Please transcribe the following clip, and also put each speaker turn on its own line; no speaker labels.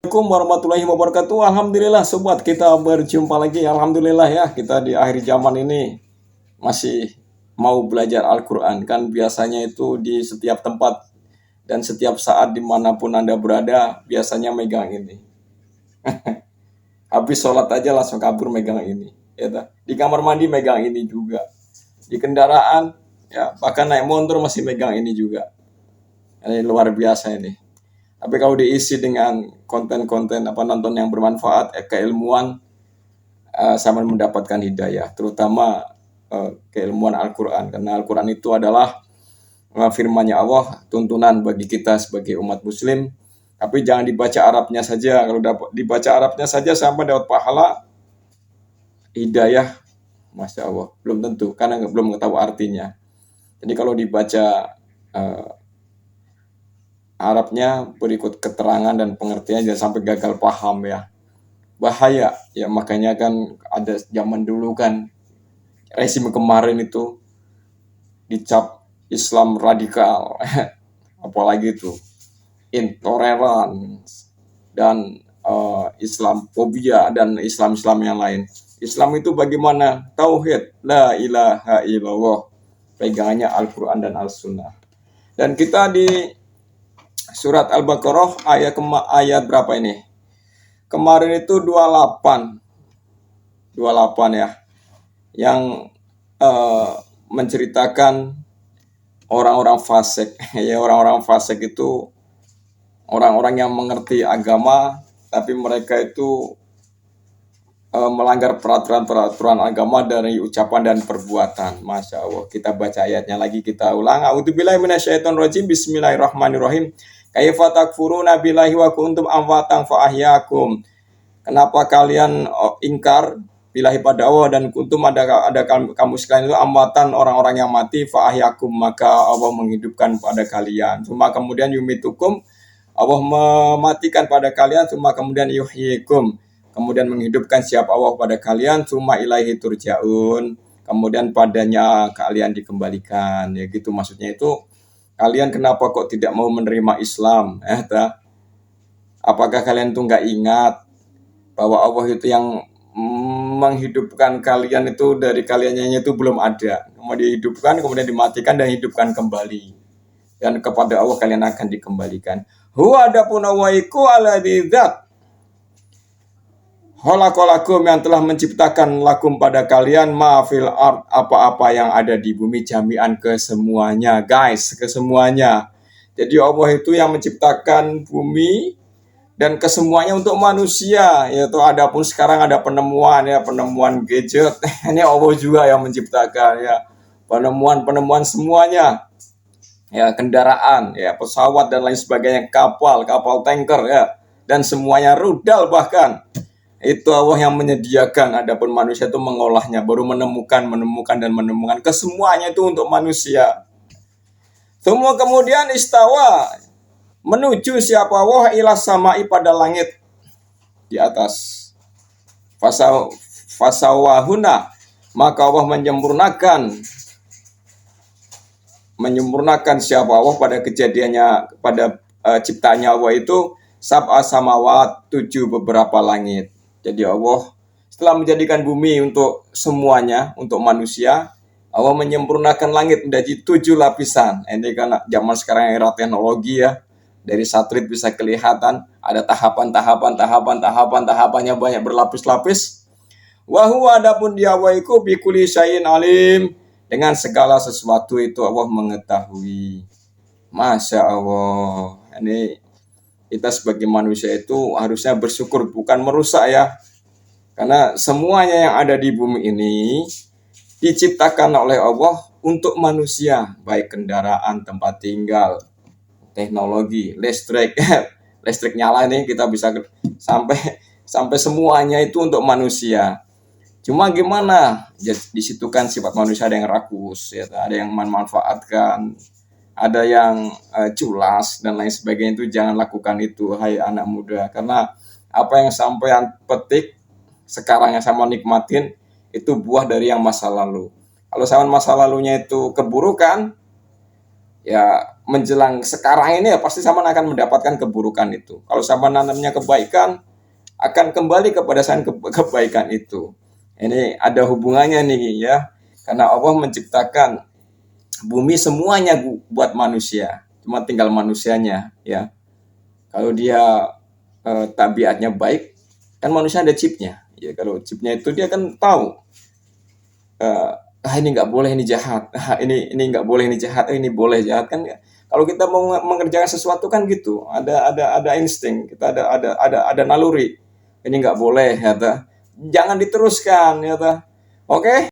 Assalamualaikum warahmatullahi wabarakatuh. Alhamdulillah sobat, kita berjumpa lagi. Alhamdulillah ya, kita di akhir zaman ini masih mau belajar Al-Quran. Kan biasanya itu di setiap tempat dan setiap saat dimanapun Anda berada, biasanya megang ini. Habis sholat aja langsung kabur megang ini. Ya, di kamar mandi megang ini juga. Di kendaraan, ya bahkan naik motor masih megang ini juga. Ini luar biasa ini. Tapi kalau diisi dengan konten-konten nonton yang bermanfaat, keilmuan, sama mendapatkan hidayah, terutama keilmuan Al-Quran. Karena Al-Quran itu adalah firman-Nya Allah, tuntunan bagi kita sebagai umat Muslim. Tapi jangan dibaca Arabnya saja. Kalau dibaca Arabnya saja sampai dapat pahala, hidayah, masya Allah, belum tentu karena belum tahu artinya. Jadi kalau dibaca Arabnya berikut keterangan dan pengertian, jangan sampai gagal paham ya, bahaya ya. Makanya kan ada zaman dulu kan rezim kemarin itu dicap Islam radikal apalagi itu intoleran dan Islamfobia dan Islam yang lain. Islam itu bagaimana? Tauhid, la ilaha illallah, pegangannya Al-Quran dan Al-Sunnah. Dan kita di surat Al-Baqarah ayat berapa ini? Kemarin itu 28 ya, yang menceritakan orang-orang fasik. Ya, orang-orang fasik itu orang-orang yang mengerti agama, tapi mereka itu melanggar peraturan agama dari ucapan dan perbuatan. Masya Allah. Kita baca ayatnya lagi, kita ulang. A'udzubillahi minasyaitonirrajim. Bismillahirrahmanirrahim. Kaifa takfuruna billahi wa kuntum amwatan fa ahyakum. Kenapa kalian ingkar billahi pada Allah dan kuntum ada kamu sekalian itu amwatan, orang-orang yang mati, fa ahyakum, maka Allah menghidupkan pada kalian. Cuma kemudian yumitukum, Allah mematikan pada kalian, cuma kemudian yuhyikum, kemudian menghidupkan siapa Allah pada kalian, cuma ilaihi turja'un, kemudian padanya kalian dikembalikan. Ya gitu maksudnya itu. Kalian kenapa kok tidak mau menerima Islam? Apakah kalian tuh nggak ingat bahwa Allah itu yang menghidupkan kalian itu dari kaliannya itu belum ada. Kemudian dihidupkan, kemudian dimatikan dan hidupkan kembali. Dan kepada Allah kalian akan dikembalikan. Huwa adapun awaiku ala didzat. Khalaqalakum, yang telah menciptakan lakum pada kalian ma'fil ard, apa-apa yang ada di bumi, jami'an, kesemuanya guys, kesemuanya. Jadi Allah itu yang menciptakan bumi dan kesemuanya untuk manusia. Yaitu adapun sekarang ada penemuan ya, penemuan gadget. Ini Allah juga yang menciptakan ya. Penemuan semuanya. Ya, kendaraan, ya, pesawat dan lain sebagainya, kapal tanker ya, dan semuanya rudal bahkan. Itu Allah yang menyediakan, adapun manusia itu mengolahnya, baru menemukan kesemuanya itu untuk manusia. Semua kemudian istawa, menuju siapa Allah ila samai, pada langit di atas. Fasawahuna, maka Allah menyempurnakan siapa Allah pada kejadiannya, pada ciptanya Allah itu sab'a samawat, 7 beberapa langit. Jadi Allah setelah menjadikan bumi untuk semuanya, untuk manusia, Allah menyempurnakan langit menjadi 7 lapisan. Ini kan zaman sekarang era teknologi ya. Dari satelit bisa kelihatan ada tahapannya banyak berlapis-lapis. Wa huwa adapun dia wa iku bi kulli syai'in alim, dengan segala sesuatu itu Allah mengetahui. Masya Allah. Ini kita sebagai manusia itu harusnya bersyukur, bukan merusak ya. Karena semuanya yang ada di bumi ini diciptakan oleh Allah untuk manusia, baik kendaraan, tempat tinggal, teknologi, listrik, listrik nyala nih, kita bisa sampai semuanya itu untuk manusia. Cuma gimana? Ya, di situ kan sifat manusia ada yang rakus, ya, ada yang memanfaatkan, ada yang culas dan lain sebagainya. Itu jangan lakukan itu, hai anak muda, karena apa yang sampean petik sekarang yang sama nikmatin itu buah dari yang masa lalu. Kalau sama masa lalunya itu keburukan, Ya menjelang sekarang ini ya pasti Saman akan mendapatkan keburukan itu. Kalau Saman nanamnya kebaikan, akan kembali kepada kebaikan itu. Ini ada hubungannya nih ya, karena Allah menciptakan bumi semuanya buat manusia, cuma tinggal manusianya ya. Kalau dia tabiatnya baik, kan manusia ada chipnya. Ya kalau chipnya itu dia kan tahu, ini nggak boleh, ini jahat, ini nggak boleh, ini jahat, ini boleh jahat kan. Kalau kita mau mengerjakan sesuatu kan gitu, ada insting, kita ada naluri. Ini nggak boleh ya, jangan diteruskan ya. Oke.